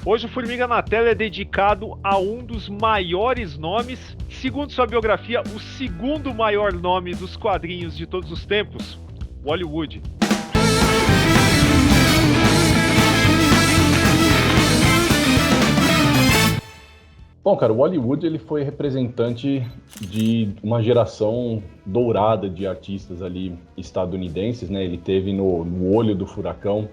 Hoje o Formiga na Tela é dedicado a um dos maiores nomes, segundo sua biografia, o segundo maior nome dos quadrinhos de todos os tempos, Wally Wood. Bom, cara, o Wally Wood ele foi representante de uma geração dourada de artistas ali estadunidenses, né? Ele teve no olho do furacão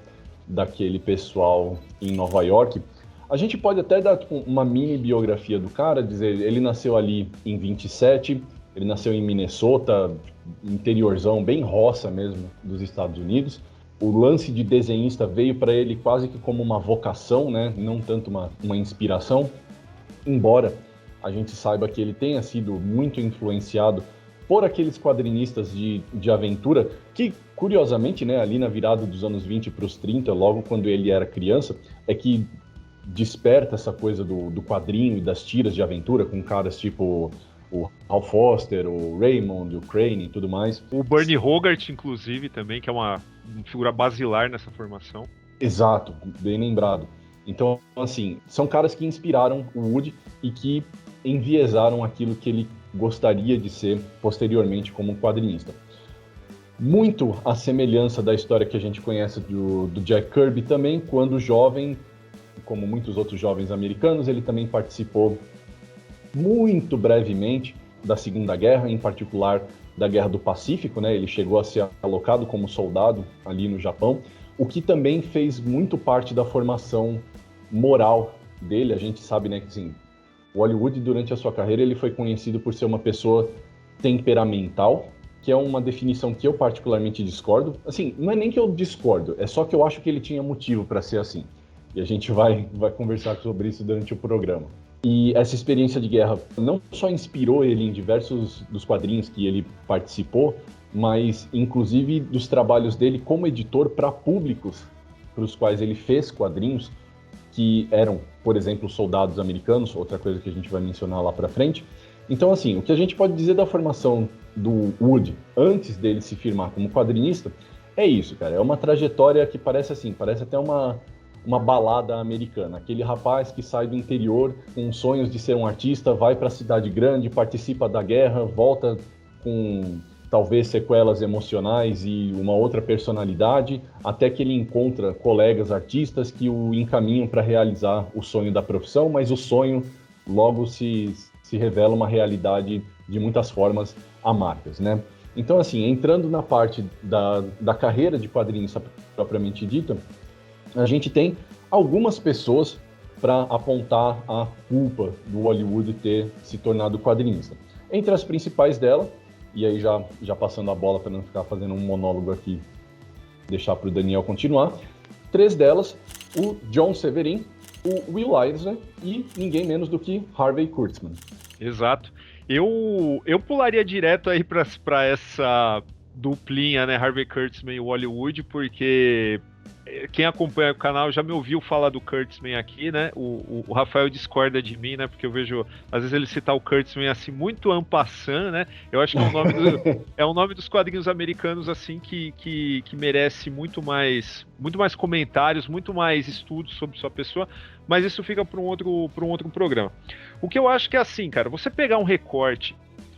daquele pessoal em Nova York. A gente pode até dar uma mini biografia do cara, dizer, ele nasceu ali em 27, ele nasceu em Minnesota, interiorzão, bem roça mesmo, dos Estados Unidos. O lance de desenhista veio para ele quase que como uma vocação, né? Não tanto uma inspiração. Embora a gente saiba que ele tenha sido muito influenciado por aqueles quadrinistas de aventura que, curiosamente, né, ali na virada dos anos 20 para os 30, logo quando ele era criança, é que desperta essa coisa do quadrinho e das tiras de aventura com caras tipo o Hal Foster, o Raymond, o Crane e tudo mais. O Bernie Hogarth, inclusive, também, que é uma figura basilar nessa formação. Exato, bem lembrado. Então, assim, são caras que inspiraram o Wood e que enviesaram aquilo que ele gostaria de ser posteriormente como um quadrinista. Muito à semelhança da história que a gente conhece do Jack Kirby também, quando jovem, como muitos outros jovens americanos, ele também participou muito brevemente da Segunda Guerra, em particular da Guerra do Pacífico, né? Ele chegou a ser alocado como soldado ali no Japão, o que também fez muito parte da formação moral dele. A gente sabe, né, que assim, o Wally Wood, durante a sua carreira, ele foi conhecido por ser uma pessoa temperamental, que é uma definição que eu particularmente discordo. Assim, não é nem que eu discordo, é só que eu acho que ele tinha motivo para ser assim. E a gente vai conversar sobre isso durante o programa. E essa experiência de guerra não só inspirou ele em diversos dos quadrinhos que ele participou, mas inclusive dos trabalhos dele como editor para públicos para os quais ele fez quadrinhos, que eram, por exemplo, soldados americanos, outra coisa que a gente vai mencionar lá para frente. Então, assim, o que a gente pode dizer da formação do Wood antes dele se firmar como quadrinista é isso, cara. É uma trajetória que parece até uma balada americana. Aquele rapaz que sai do interior com sonhos de ser um artista, vai para a cidade grande, participa da guerra, volta com talvez sequelas emocionais e uma outra personalidade, até que ele encontra colegas artistas que o encaminham para realizar o sonho da profissão, mas o sonho logo se revela uma realidade de muitas formas amargas, né? Então, assim, entrando na parte da carreira de quadrinista propriamente dita, a gente tem algumas pessoas para apontar a culpa do Wally Wood ter se tornado quadrinista. Entre as principais dela, e aí já passando a bola para não ficar fazendo um monólogo aqui, deixar para o Daniel continuar, 3 delas, o John Severin, o Will Eisner e ninguém menos do que Harvey Kurtzman. Exato. Eu pularia direto aí para essa duplinha, né, Harvey Kurtzman e Wally Wood, porque quem acompanha o canal já me ouviu falar do Kurtzman aqui, né? O Rafael discorda de mim, né? Porque eu vejo, às vezes, ele citar o Kurtzman assim, muito en passant, né? Eu acho que é um nome dos quadrinhos americanos, assim, que merece muito mais comentários, muito mais estudos sobre sua pessoa, mas isso fica para um outro programa. O que eu acho que é assim, cara, você pegar um recorte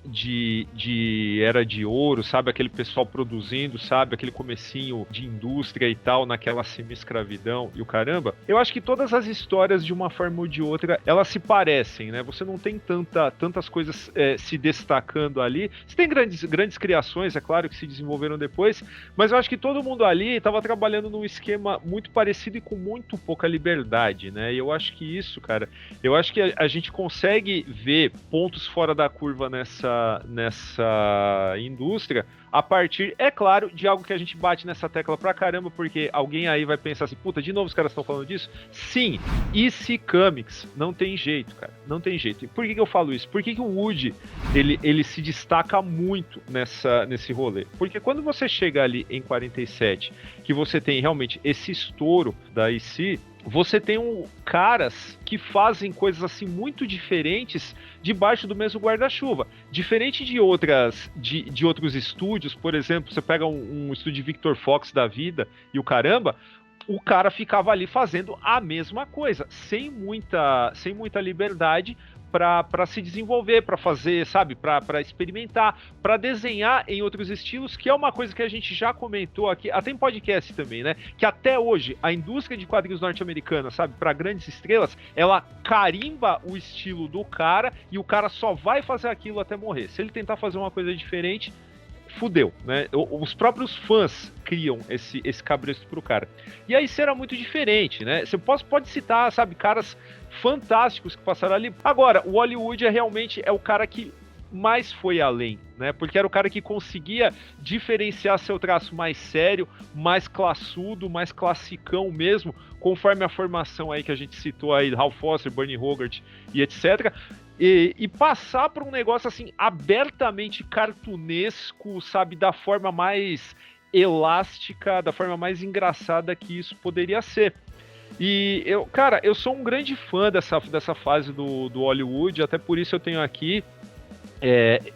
de Era de Ouro, sabe, aquele pessoal produzindo, sabe, aquele comecinho de indústria e tal, naquela semi-escravidão e o caramba, eu acho que todas as histórias, de uma forma ou de outra, elas se parecem, né, você não tem tantas coisas se destacando ali. Você tem grandes criações, é claro, que se desenvolveram depois, mas eu acho que todo mundo ali estava trabalhando num esquema muito parecido e com muito pouca liberdade, né, e eu acho que isso, cara, eu acho que a gente consegue ver pontos fora da curva nessa indústria, a partir, é claro, de algo que a gente bate nessa tecla pra caramba, porque alguém aí vai pensar assim, puta, de novo os caras estão falando disso? Sim, EC Comics, não tem jeito, cara, não tem jeito. E por que eu falo isso? Por que o Wood, ele se destaca muito nesse rolê? Porque quando você chega ali em 47, que você tem realmente esse estouro da EC, você tem caras que fazem coisas assim muito diferentes debaixo do mesmo guarda-chuva. Diferente de outros estúdios, por exemplo, você pega um estúdio Victor Fox da vida e o caramba, o cara ficava ali fazendo a mesma coisa, sem muita liberdade para se desenvolver, para fazer, sabe, para experimentar, para desenhar em outros estilos, que é uma coisa que a gente já comentou aqui, até em podcast também, né? Que até hoje a indústria de quadrinhos norte-americana, sabe, para grandes estrelas, ela carimba o estilo do cara e o cara só vai fazer aquilo até morrer. Se ele tentar fazer uma coisa diferente, fudeu, né? Os próprios fãs criam esse cabresto pro cara. E aí será muito diferente, né? Você pode citar, sabe, caras fantásticos que passaram ali. Agora, o Hollywood realmente é o cara que mais foi além, né? Porque era o cara que conseguia diferenciar seu traço mais sério, mais classudo, mais classicão mesmo, conforme a formação aí que a gente citou aí, Hal Foster, Bernie Hogarth e etc., e passar para um negócio assim abertamente cartunesco, sabe, da forma mais elástica, da forma mais engraçada que isso poderia ser. E eu sou um grande fã dessa fase do Hollywood, até por isso eu tenho aqui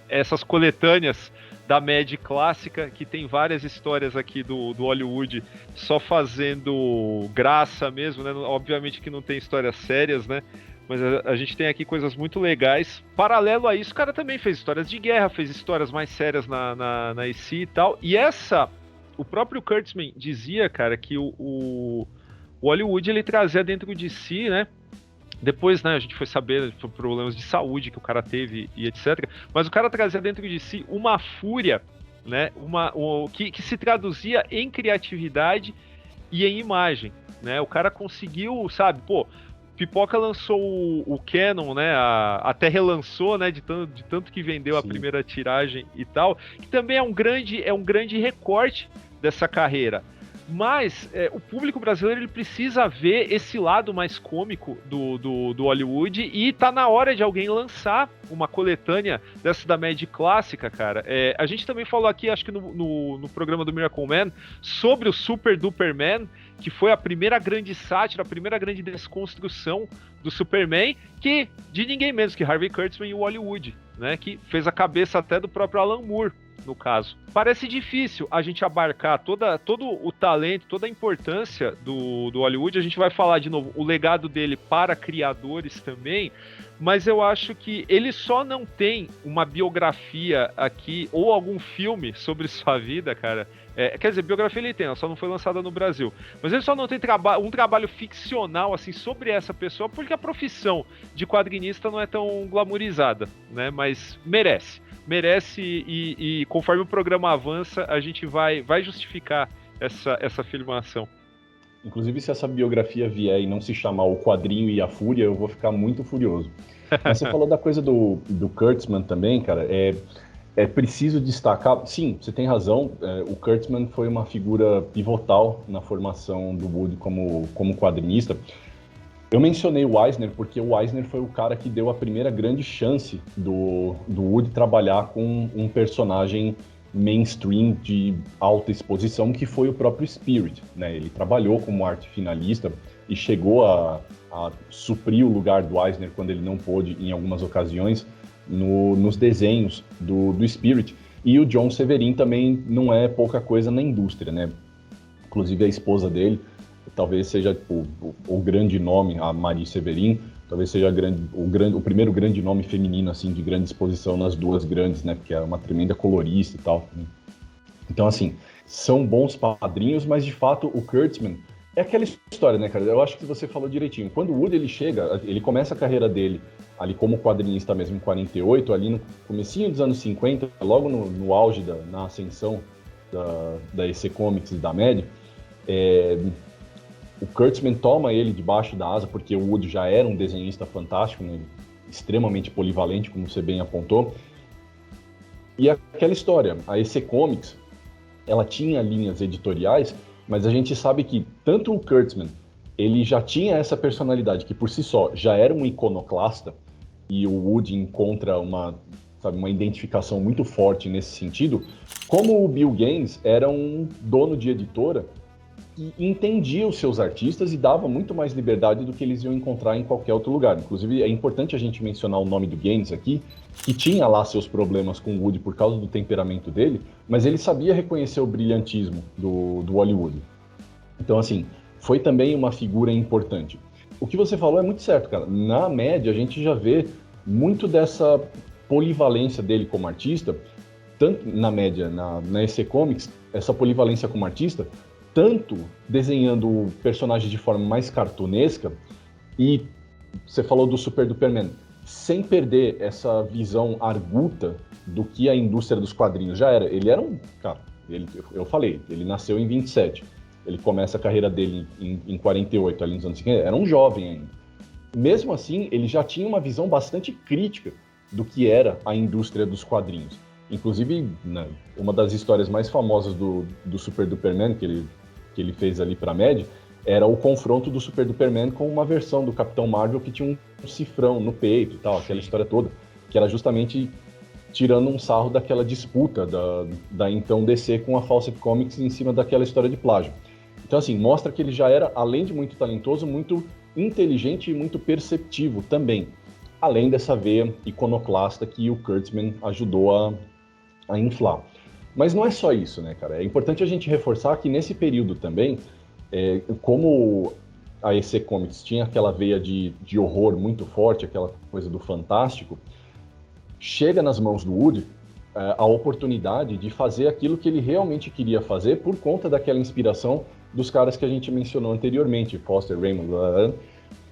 essas coletâneas da Mad clássica, que tem várias histórias aqui do Hollywood só fazendo graça mesmo, né? Obviamente que não tem histórias sérias, né? Mas a gente tem aqui coisas muito legais. Paralelo a isso, o cara também fez histórias de guerra, fez histórias mais sérias na EC e tal. E o próprio Kurtzman dizia, cara, que o Hollywood ele trazia dentro de si, né? Depois, né, a gente foi saber sobre problemas de saúde que o cara teve e etc. Mas o cara trazia dentro de si uma fúria, né? Que se traduzia em criatividade e em imagem, né? O cara conseguiu, sabe, pô. Pipoca lançou o Canon, né? Até relançou, né? De tanto que vendeu a primeira tiragem e tal. Que também é um grande recorte dessa carreira. Mas o público brasileiro ele precisa ver esse lado mais cômico do Hollywood, e tá na hora de alguém lançar uma coletânea dessa da Mad clássica, cara. A gente também falou aqui, acho que no programa do Miracle Man, sobre o Super Duper Man, que foi a primeira grande sátira, a primeira grande desconstrução do Superman, que de ninguém menos que Harvey Kurtzman e o Hollywood, né? Que fez a cabeça até do próprio Alan Moore, no caso. Parece difícil a gente abarcar todo o talento, toda a importância do Hollywood. A gente vai falar de novo o legado dele para criadores também, mas eu acho que ele só não tem uma biografia aqui, ou algum filme sobre sua vida, cara. Quer dizer, biografia ele tem, ela só não foi lançada no Brasil. Mas ele só não tem um trabalho ficcional assim sobre essa pessoa, porque a profissão de quadrinista não é tão glamourizada, né? Mas merece e conforme o programa avança, a gente vai justificar essa filmação. Inclusive, se essa biografia vier e não se chamar O Quadrinho e a Fúria, eu vou ficar muito furioso. Mas você falou da coisa do Kurtzman também, cara, é preciso destacar, sim, você tem razão, o Kurtzman foi uma figura pivotal na formação do Wood como quadrinista. Eu mencionei o Eisner porque o Eisner foi o cara que deu a primeira grande chance do Wood trabalhar com um personagem mainstream de alta exposição, que foi o próprio Spirit, né? Ele trabalhou como arte finalista e chegou a suprir o lugar do Eisner quando ele não pôde, em algumas ocasiões, nos desenhos do Spirit. E o John Severin também não é pouca coisa na indústria, né? Inclusive a esposa dele talvez seja o grande nome, a Marie Severin, talvez seja o primeiro grande nome feminino assim de grande exposição nas duas grandes, né? Porque é uma tremenda colorista e tal. Então, assim, são bons padrinhos, mas de fato o Kurtzman é aquela história, né, cara? Eu acho que você falou direitinho. Quando o Wood ele chega, ele começa a carreira dele ali como quadrinista mesmo em 48, ali no comecinho dos anos 50, logo no auge na ascensão da EC Comics e da Mad, o Kurtzman toma ele debaixo da asa, porque o Wood já era um desenhista fantástico, né, extremamente polivalente, como você bem apontou. E aquela história, a EC Comics, ela tinha linhas editoriais, mas a gente sabe que tanto o Kurtzman, ele já tinha essa personalidade, que por si só já era um iconoclasta, e o Wood encontra uma identificação muito forte nesse sentido, como o Bill Gaines era um dono de editora e entendia os seus artistas e dava muito mais liberdade do que eles iam encontrar em qualquer outro lugar. Inclusive, é importante a gente mencionar o nome do Gaines aqui, que tinha lá seus problemas com o Wood por causa do temperamento dele, mas ele sabia reconhecer o brilhantismo do Hollywood. Então, assim, foi também uma figura importante. O que você falou é muito certo, cara. Na média, a gente já vê muito dessa polivalência dele como artista, tanto na média, na EC Comics, essa polivalência como artista, tanto desenhando personagens de forma mais cartunesca, e você falou do Super Duperman, sem perder essa visão arguta do que a indústria dos quadrinhos já era. Ele era um... Cara, eu falei, ele nasceu em 27. Ele começa a carreira dele em 48, ali nos anos 50. Era um jovem ainda. Mesmo assim, ele já tinha uma visão bastante crítica do que era a indústria dos quadrinhos. Inclusive, né, uma das histórias mais famosas do Super Duperman, que ele fez ali para a Mad, era o confronto do Super Duperman com uma versão do Capitão Marvel que tinha um cifrão no peito e tal, aquela história toda, que era justamente tirando um sarro daquela disputa da então DC com a Fawcett Comics em cima daquela história de plágio. Então, assim, mostra que ele já era, além de muito talentoso, muito inteligente e muito perceptivo também, além dessa veia iconoclasta que o Kurtzman ajudou a inflar. Mas não é só isso, né, cara? É importante a gente reforçar que nesse período também, como a EC Comics tinha aquela veia de horror muito forte, aquela coisa do fantástico, chega nas mãos do Wood a oportunidade de fazer aquilo que ele realmente queria fazer por conta daquela inspiração dos caras que a gente mencionou anteriormente, Foster, Raymond,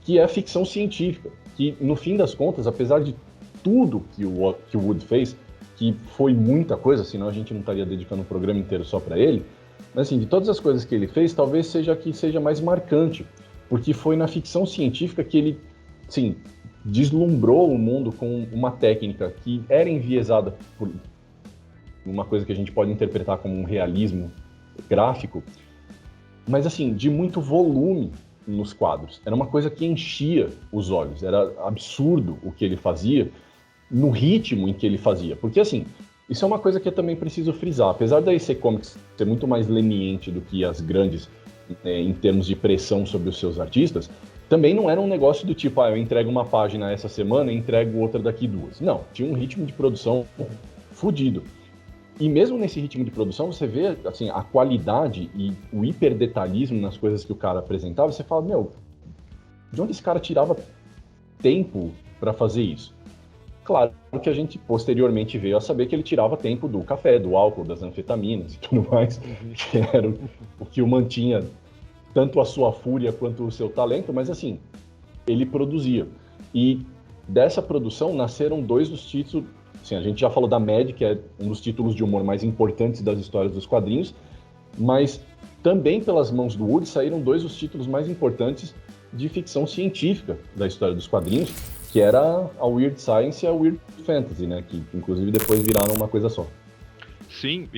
que é a ficção científica, que no fim das contas, apesar de tudo que o Wood fez, que foi muita coisa, senão a gente não estaria dedicando um programa inteiro só para ele, mas assim, de todas as coisas que ele fez, talvez seja a que seja mais marcante, porque foi na ficção científica que ele, sim, deslumbrou o mundo com uma técnica que era enviesada por uma coisa que a gente pode interpretar como um realismo gráfico, mas assim, de muito volume nos quadros. Era uma coisa que enchia os olhos, era absurdo o que ele fazia, no ritmo em que ele fazia. Porque assim, isso é uma coisa que eu também preciso frisar. Apesar da EC Comics ser muito mais leniente do que as grandes, em termos de pressão sobre os seus artistas, também não era um negócio do tipo, eu entrego uma página essa semana e entrego outra daqui 2. Não, tinha um ritmo de produção fodido. E mesmo nesse ritmo de produção, você vê assim, a qualidade e o hiperdetalhismo nas coisas que o cara apresentava, você fala, de onde esse cara tirava tempo para fazer isso? Claro que a gente posteriormente veio a saber que ele tirava tempo do café, do álcool, das anfetaminas e tudo mais, que era o que o mantinha tanto a sua fúria quanto o seu talento, mas assim, ele produzia. E dessa produção nasceram 2 dos títulos. Assim, a gente já falou da Mad, que é um dos títulos de humor mais importantes das histórias dos quadrinhos, mas também pelas mãos do Wood saíram 2 dos títulos mais importantes de ficção científica da história dos quadrinhos, que era a Weird Science e a Weird Fantasy, né? Que inclusive depois viraram uma coisa só. Sim,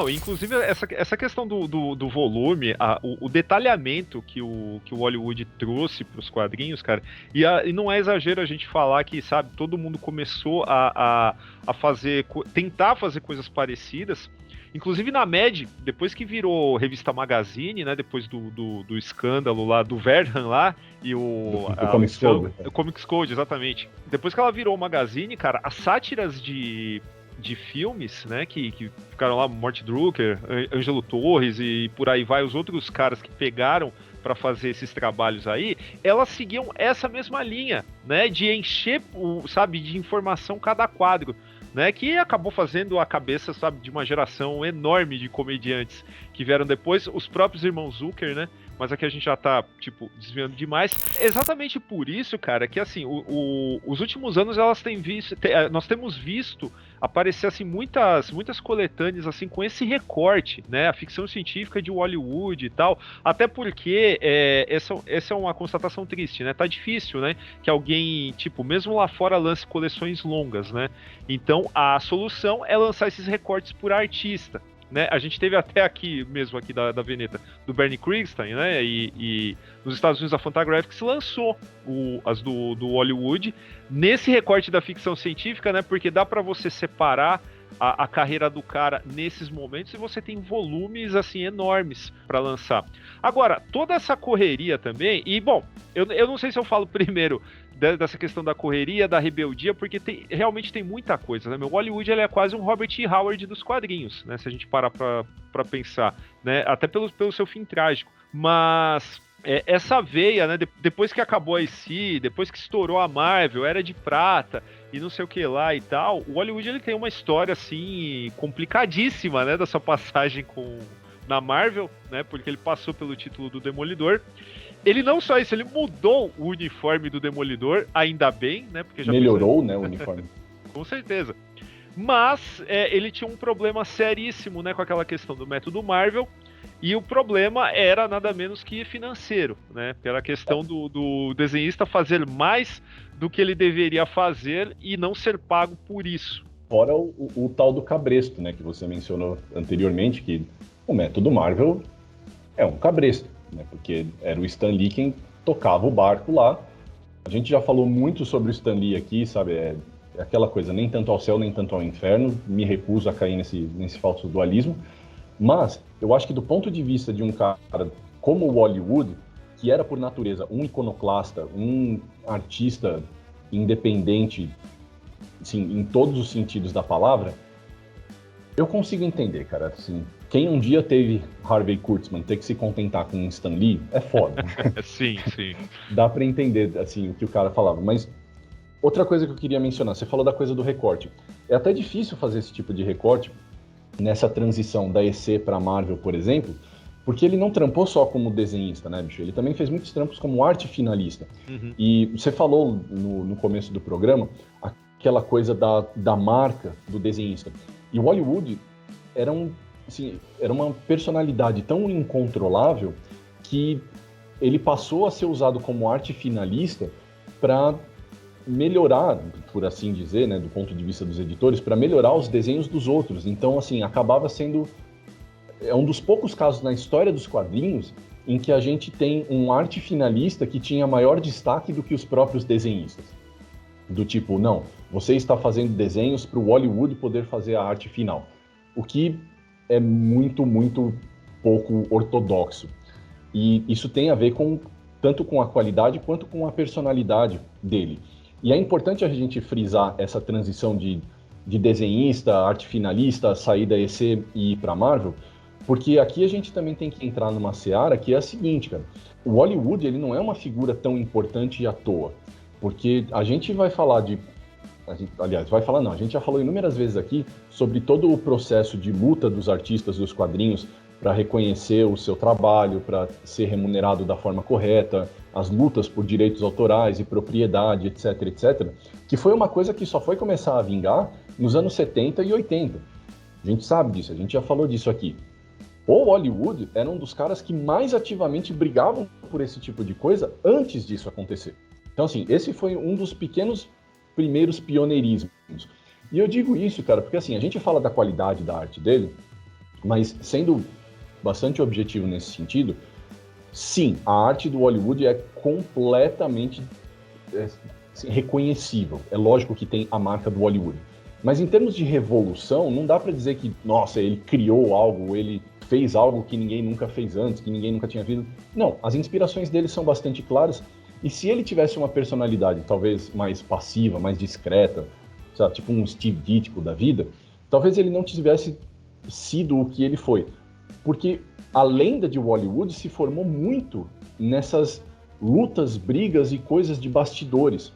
inclusive essa questão do volume, o detalhamento que o Hollywood trouxe para os quadrinhos, cara, e não é exagero a gente falar que, sabe, todo mundo começou a tentar fazer coisas parecidas. Inclusive na Mad, depois que virou revista Magazine, né, depois do escândalo lá, do Verhan lá, e o Comics Code. O Comics Code, exatamente. Depois que ela virou Magazine, cara, as sátiras de filmes, né, que ficaram lá, Mort Drucker, Ângelo Torres e por aí vai, os outros caras que pegaram para fazer esses trabalhos aí, elas seguiam essa mesma linha, né, de encher, sabe, de informação cada quadro, né, que acabou fazendo a cabeça, sabe, de uma geração enorme de comediantes que vieram depois, os próprios irmãos Zucker, né, mas aqui a gente já tá, tipo, desviando demais. Exatamente por isso, cara, que assim, os últimos anos nós temos visto aparecer assim muitas coletâneas assim com esse recorte, né, a ficção científica de Hollywood e tal, até porque essa é uma constatação triste, né, tá difícil, né, que alguém, tipo, mesmo lá fora lance coleções longas, né, então a solução é lançar esses recortes por artista, né? A gente teve até aqui mesmo, aqui da Veneta, do Bernie Krigstein, né? E nos Estados Unidos a Fantagraphics lançou as do Hollywood nesse recorte da ficção científica, né? Porque dá para você separar a carreira do cara nesses momentos e você tem volumes assim enormes para lançar. Agora, toda essa correria também, e bom, eu não sei se eu falo primeiro dessa questão da correria, da rebeldia, porque realmente tem muita coisa, né? O Hollywood ele é quase um Robert E. Howard dos quadrinhos, né? Se a gente parar pra pensar, né? Até pelo seu fim trágico. Mas essa veia, né? Depois que acabou a IC, depois que estourou a Marvel, Era de Prata e não sei o que lá e tal, o Hollywood ele tem uma história assim complicadíssima, né? Da sua passagem na Marvel, né? Porque ele passou pelo título do Demolidor. Ele não só isso, ele mudou o uniforme do Demolidor, ainda bem, né? Porque já melhorou, né, o uniforme. Com certeza. Mas ele tinha um problema seríssimo, né, com aquela questão do método Marvel. E o problema era nada menos que financeiro, né? Pela questão do desenhista fazer mais do que ele deveria fazer e não ser pago por isso. Fora o tal do cabresto, né? Que você mencionou anteriormente, que o método Marvel é um cabresto, né? Porque era o Stan Lee quem tocava o barco lá. A gente já falou muito sobre o Stan Lee aqui, sabe? É aquela coisa, nem tanto ao céu, nem tanto ao inferno. Me recuso a cair nesse falso dualismo. Mas eu acho que do ponto de vista de um cara como o Hollywood, que era por natureza um iconoclasta, um artista independente, assim, em todos os sentidos da palavra, eu consigo entender, cara. Assim, quem um dia teve Harvey Kurtzman ter que se contentar com Stan Lee é foda. Sim, sim. Dá para entender assim o que o cara falava, mas outra coisa que eu queria mencionar, você falou da coisa do recorte. É até difícil fazer esse tipo de recorte nessa transição da EC para Marvel, por exemplo, porque ele não trampou só como desenhista, né, bicho? Ele também fez muitos trampos como arte finalista. Uhum. E você falou no começo do programa aquela coisa da marca do desenhista. E o Hollywood era uma personalidade tão incontrolável que ele passou a ser usado como arte finalista para melhorar, por assim dizer, né, do ponto de vista dos editores, para melhorar os desenhos dos outros. Então, assim, acabava sendo um dos poucos casos na história dos quadrinhos em que a gente tem um arte finalista que tinha maior destaque do que os próprios desenhistas. Do tipo, não, você está fazendo desenhos para o Hollywood poder fazer a arte final. O que é muito, muito pouco ortodoxo. E isso tem a ver tanto com a qualidade quanto com a personalidade dele. E é importante a gente frisar essa transição de desenhista, arte finalista, sair da EC e ir para Marvel, porque aqui a gente também tem que entrar numa seara que é a seguinte, cara. O Hollywood, ele não é uma figura tão importante à toa, porque a gente vai falar a gente já falou inúmeras vezes aqui sobre todo o processo de luta dos artistas dos quadrinhos para reconhecer o seu trabalho, para ser remunerado da forma correta, as lutas por direitos autorais e propriedade, etc, etc, que foi uma coisa que só foi começar a vingar nos anos 70 e 80. A gente sabe disso, a gente já falou disso aqui. O Hollywood era um dos caras que mais ativamente brigavam por esse tipo de coisa antes disso acontecer. Então, assim, esse foi um dos primeiros pioneirismos. E eu digo isso, cara, porque assim, a gente fala da qualidade da arte dele, mas sendo bastante objetivo nesse sentido, sim, a arte do Hollywood é completamente reconhecível. É lógico que tem a marca do Hollywood. Mas em termos de revolução, não dá para dizer que, nossa, ele criou algo, ele fez algo que ninguém nunca fez antes, que ninguém nunca tinha visto. Não, as inspirações dele são bastante claras. E se ele tivesse uma personalidade talvez mais passiva, mais discreta, sabe, tipo um Steve Ditko da vida, talvez ele não tivesse sido o que ele foi. Porque a lenda de Hollywood se formou muito nessas lutas, brigas e coisas de bastidores.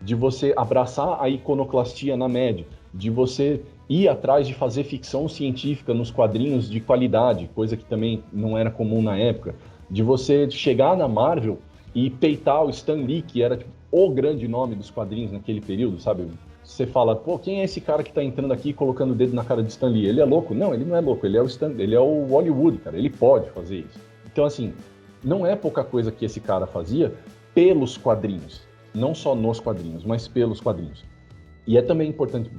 De você abraçar a iconoclastia na média, de você ir atrás de fazer ficção científica nos quadrinhos de qualidade, coisa que também não era comum na época, de você chegar na Marvel e peitar o Stan Lee, que era tipo, o grande nome dos quadrinhos naquele período, sabe? Você fala, pô, quem é esse cara que tá entrando aqui e colocando o dedo na cara de Stan Lee? Ele é louco? Não, ele não é louco, ele é o Hollywood, cara, ele pode fazer isso. Então, assim, não é pouca coisa que esse cara fazia pelos quadrinhos, não só nos quadrinhos, mas pelos quadrinhos. E é também importante,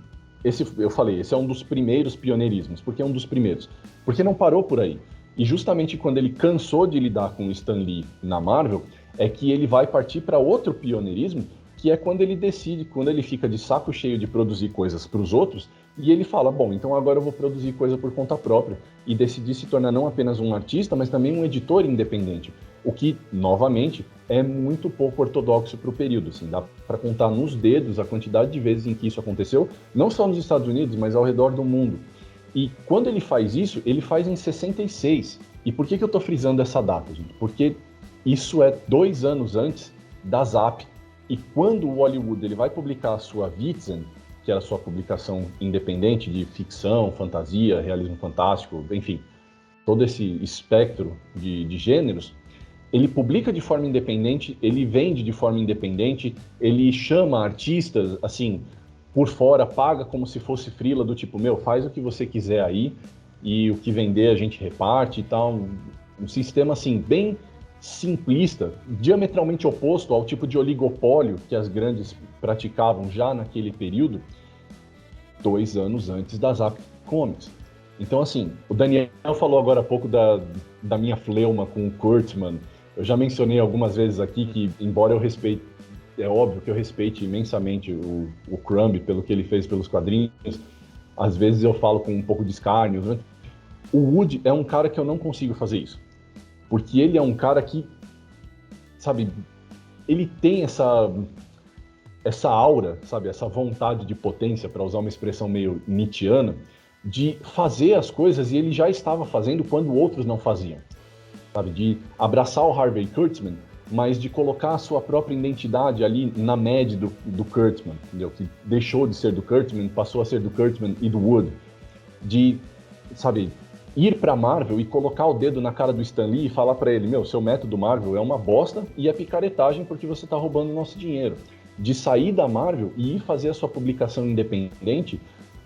esse é um dos primeiros pioneirismos, porque é um dos primeiros, porque não parou por aí. E justamente quando ele cansou de lidar com o Stan Lee na Marvel, é que ele vai partir para outro pioneirismo, que é quando ele decide, quando ele fica de saco cheio de produzir coisas para os outros, e ele fala, bom, então agora eu vou produzir coisa por conta própria, e decidir se tornar não apenas um artista, mas também um editor independente, o que, novamente, é muito pouco ortodoxo para o período, assim, dá para contar nos dedos a quantidade de vezes em que isso aconteceu, não só nos Estados Unidos, mas ao redor do mundo. E quando ele faz isso, ele faz em 66. E por que eu estou frisando essa data, gente? Porque Isso é 2 anos antes da Zap. E quando o Hollywood ele vai publicar a sua Vixen, que era a sua publicação independente de ficção, fantasia, realismo fantástico, enfim, todo esse espectro de gêneros, ele publica de forma independente, ele vende de forma independente, ele chama artistas, assim, por fora, paga como se fosse freela, do tipo, faz o que você quiser aí, e o que vender a gente reparte e tal. Um sistema, assim, bem simplista, diametralmente oposto ao tipo de oligopólio que as grandes praticavam já naquele período, 2 anos antes da Zap Comics. Então, assim, o Daniel falou agora há pouco da minha fleuma com o Kurtzman. Eu já mencionei algumas vezes aqui que, embora eu respeite, é óbvio que eu respeite imensamente o Crumb pelo que ele fez pelos quadrinhos, às vezes eu falo com um pouco de escárnio, né? O Wood é um cara que eu não consigo fazer isso. Porque ele é um cara que, sabe, ele tem essa aura, sabe, essa vontade de potência, para usar uma expressão meio nietzschiana, de fazer as coisas, e ele já estava fazendo quando outros não faziam. Sabe, de abraçar o Harvey Kurtzman, mas de colocar a sua própria identidade ali na média do Kurtzman, entendeu? Que deixou de ser do Kurtzman, passou a ser do Kurtzman e do Wood. De, sabe, ir pra Marvel e colocar o dedo na cara do Stan Lee e falar pra ele, seu método Marvel é uma bosta e é picaretagem porque você tá roubando o nosso dinheiro. De sair da Marvel e ir fazer a sua publicação independente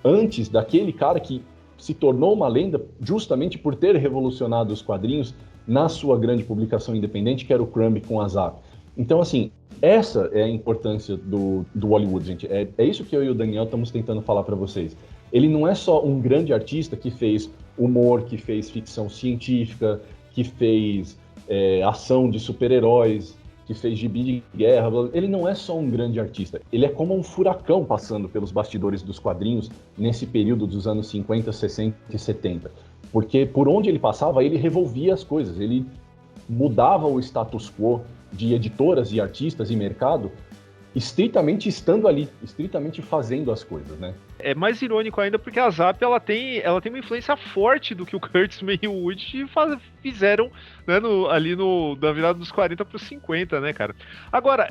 antes daquele cara que se tornou uma lenda justamente por ter revolucionado os quadrinhos na sua grande publicação independente, que era o Crumb com a Zap. Então, assim, essa é a importância do Hollywood, gente. É isso que eu e o Daniel estamos tentando falar para vocês. Ele não é só um grande artista que fez humor, que fez ficção científica, que fez ação de super-heróis, que fez gibi de guerra. Ele não é só um grande artista. Ele é como um furacão passando pelos bastidores dos quadrinhos nesse período dos anos 50, 60 e 70. Porque por onde ele passava, ele revolvia as coisas. Ele mudava o status quo de editoras e artistas e mercado, estritamente estando ali, estritamente fazendo as coisas, né? É mais irônico ainda porque a Zap ela tem uma influência forte do que o Kurtzman e o Wood fizeram, né, da virada dos 40 para os 50, né, cara? Agora,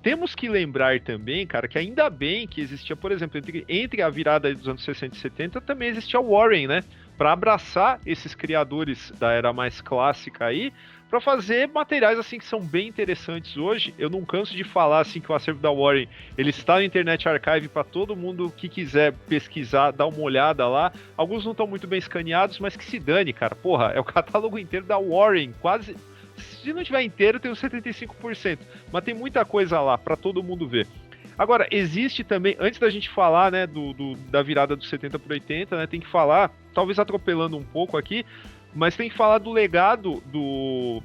temos que lembrar também, cara, que ainda bem que existia, por exemplo, entre a virada dos anos 60 e 70 também existia o Warren, né? Para abraçar esses criadores da era mais clássica aí, para fazer materiais assim que são bem interessantes hoje. Eu não canso de falar assim que o acervo da Warren ele está no Internet Archive para todo mundo que quiser pesquisar, dar uma olhada lá. Alguns não estão muito bem escaneados, mas que se dane, cara. Porra, é o catálogo inteiro da Warren, quase. Se não tiver inteiro, tem uns 75%, mas tem muita coisa lá para todo mundo ver. Agora, existe também, antes da gente falar, né, da virada dos 70 para 80, né, tem que falar, talvez atropelando um pouco aqui, mas tem que falar do legado do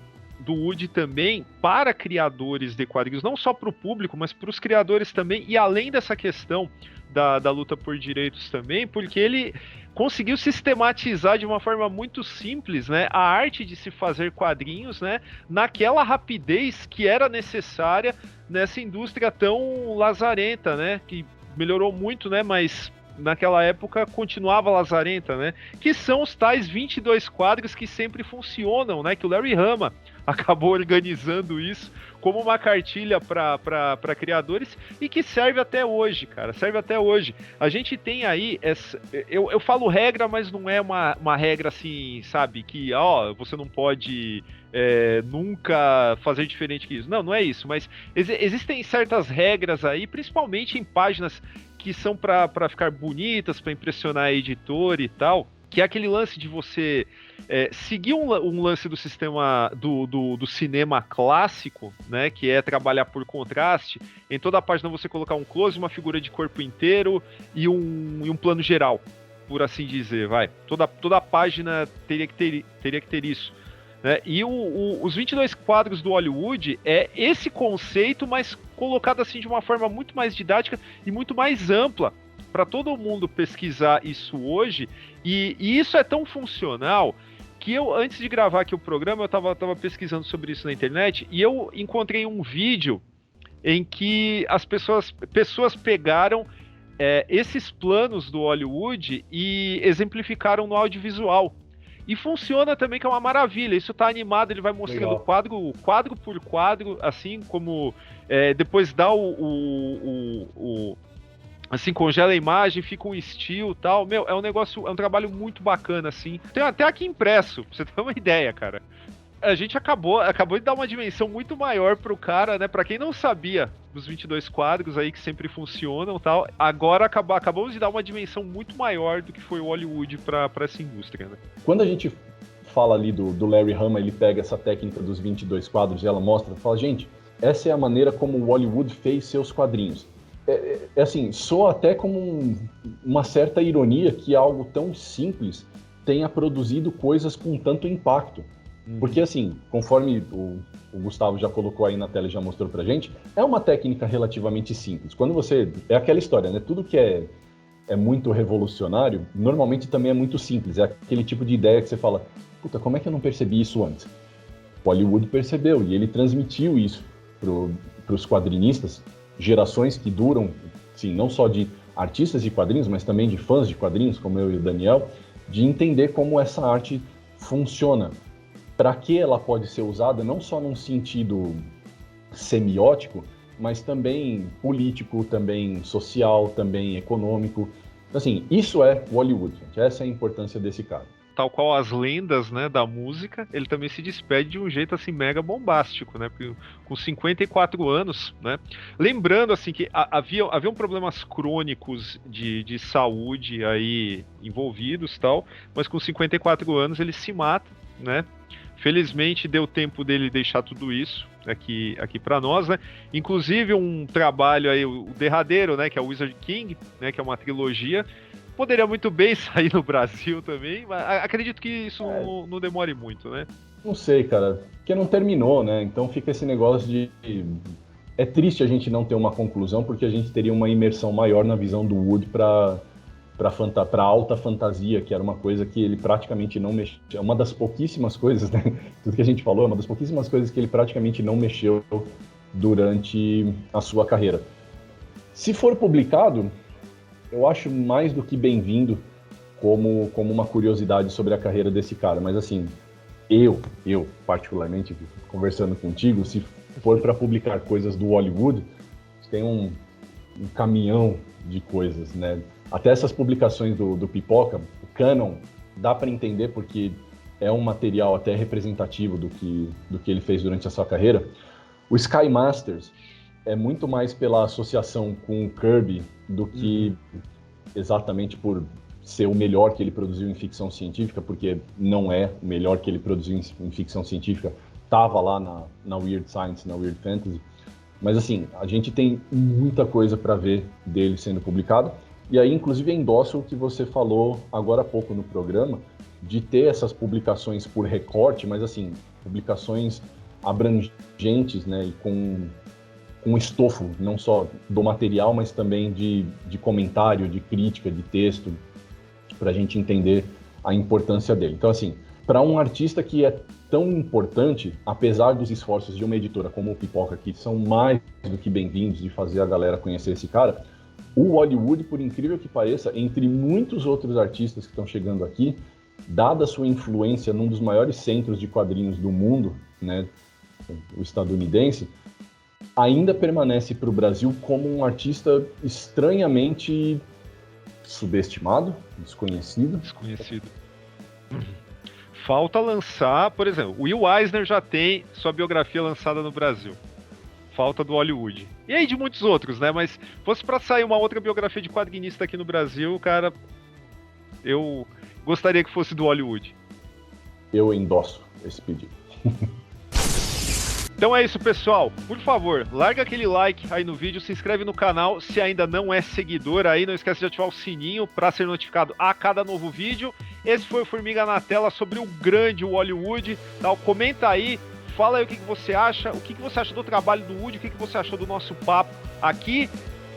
Wood também para criadores de quadrinhos, não só para o público, mas para os criadores também, e além dessa questão da luta por direitos também, porque ele conseguiu sistematizar de uma forma muito simples, né, a arte de se fazer quadrinhos, né, naquela rapidez que era necessária nessa indústria tão lazarenta, né, que melhorou muito, né, mas naquela época continuava lazarenta, né? Que são os tais 22 quadros que sempre funcionam, né? Que o Larry Hama acabou organizando isso como uma cartilha para criadores e que serve até hoje, cara. Serve até hoje. A gente tem aí eu falo regra, mas não é uma regra assim, sabe? Que você não pode nunca fazer diferente que isso. Não é isso. Mas existem certas regras aí, principalmente em páginas que são para ficar bonitas, para impressionar a editora e tal, que é aquele lance de você seguir um lance do sistema do cinema clássico, né, que é trabalhar por contraste. Em toda a página você colocar um close, uma figura de corpo inteiro e um plano geral, por assim dizer, vai. Toda a página teria que ter isso. Né? E os 22 quadros do Hollywood é esse conceito, mas colocado assim de uma forma muito mais didática e muito mais ampla para todo mundo pesquisar isso hoje. E isso é tão funcional que eu, antes de gravar aqui o programa, eu tava pesquisando sobre isso na internet e eu encontrei um vídeo em que as pessoas pegaram esses planos do Hollywood e exemplificaram no audiovisual. E funciona também, que é uma maravilha. Isso tá animado, ele vai mostrando quadro por quadro, assim como depois dá assim, congela a imagem, fica um estilo e tal. Meu, é um negócio, é um trabalho muito bacana, assim. Tem até aqui impresso, pra você ter uma ideia, cara. A gente acabou de dar uma dimensão muito maior pro cara, né? Pra quem não sabia dos 22 quadros aí que sempre funcionam e tal, agora acabamos de dar uma dimensão muito maior do que foi o Hollywood pra essa indústria, né? Quando a gente fala ali do Larry Hama, ele pega essa técnica dos 22 quadros e ela mostra, fala, gente, essa é a maneira como o Hollywood fez seus quadrinhos. Assim, soa até como uma certa ironia que algo tão simples tenha produzido coisas com tanto impacto. Porque, assim, conforme o Gustavo já colocou aí na tela e já mostrou pra gente, é uma técnica relativamente simples. Quando você... É aquela história, né? Tudo que é muito revolucionário, normalmente também é muito simples. É aquele tipo de ideia que você fala, puta, como é que eu não percebi isso antes? O Hollywood percebeu e ele transmitiu isso pros quadrinistas, gerações que duram, sim, não só de artistas de quadrinhos, mas também de fãs de quadrinhos, como eu e o Daniel, de entender como essa arte funciona. Para que ela pode ser usada não só num sentido semiótico, mas também político, também social, também econômico. Assim, isso é Hollywood, gente. Essa é a importância desse cara. Tal qual as lendas, né, da música, ele também se despede de um jeito assim mega bombástico, né, com 54 anos, né, lembrando assim que haviam problemas crônicos de saúde aí envolvidos, tal, mas com 54 anos ele se mata, né. Felizmente deu tempo dele deixar tudo isso aqui para nós, né? Inclusive um trabalho aí, o derradeiro, né? Que é o Wizard King, né? Que é uma trilogia. Poderia muito bem sair no Brasil também, mas acredito que isso não demore muito, né? Não sei, cara. Porque não terminou, né? Então fica esse negócio de... É triste a gente não ter uma conclusão, porque a gente teria uma imersão maior na visão do Wood para alta fantasia, que era uma coisa que ele praticamente não mexeu. É uma das pouquíssimas coisas, né? Tudo que a gente falou, é uma das pouquíssimas coisas que ele praticamente não mexeu durante a sua carreira. Se for publicado, eu acho mais do que bem-vindo como uma curiosidade sobre a carreira desse cara. Mas assim, eu particularmente, conversando contigo, se for para publicar coisas do Hollywood, tem um caminhão de coisas, né? Até essas publicações do Pipoca, o Canon, dá para entender porque é um material até representativo do que ele fez durante a sua carreira. O Sky Masters é muito mais pela associação com o Kirby do que exatamente por ser o melhor que ele produziu em ficção científica, porque não é o melhor que ele produziu em ficção científica. Estava lá na Weird Science, na Weird Fantasy. Mas assim, a gente tem muita coisa para ver dele sendo publicado. E aí, inclusive, endosso o que você falou agora há pouco no programa, de ter essas publicações por recorte, mas assim, publicações abrangentes, né, e com estofo, não só do material, mas também de comentário, de crítica, de texto, para a gente entender a importância dele. Então, assim, para um artista que é tão importante, apesar dos esforços de uma editora como o Pipoca, que são mais do que bem-vindos de fazer a galera conhecer esse cara, o Hollywood, por incrível que pareça, entre muitos outros artistas que estão chegando aqui, dada a sua influência num dos maiores centros de quadrinhos do mundo, né, o estadunidense, ainda permanece para o Brasil como um artista estranhamente subestimado, desconhecido. Falta lançar, por exemplo, o Will Eisner já tem sua biografia lançada no Brasil. Falta do Hollywood. E aí de muitos outros, né? Mas fosse pra sair uma outra biografia de quadrinista aqui no Brasil, cara, eu gostaria que fosse do Hollywood. Eu endosso esse pedido. Então é isso, pessoal. Por favor, larga aquele like aí no vídeo, se inscreve no canal se ainda não é seguidor aí, não esquece de ativar o sininho para ser notificado a cada novo vídeo. Esse foi o Formiga na Tela sobre o grande Hollywood. Tá? Comenta aí, fala aí o que você acha, o que você acha do trabalho do Woody, o que você achou do nosso papo aqui.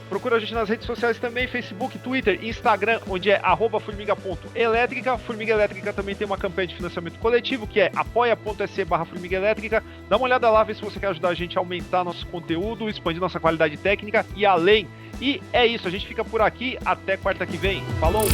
Procura a gente nas redes sociais também, Facebook, Twitter, Instagram, onde é @formiga.elétrica. Formiga Elétrica também tem uma campanha de financiamento coletivo, que é apoia.se/Formiga Elétrica. Dá uma olhada lá, vê se você quer ajudar a gente a aumentar nosso conteúdo, expandir nossa qualidade técnica e além. E é isso, a gente fica por aqui, até quarta que vem. Falou!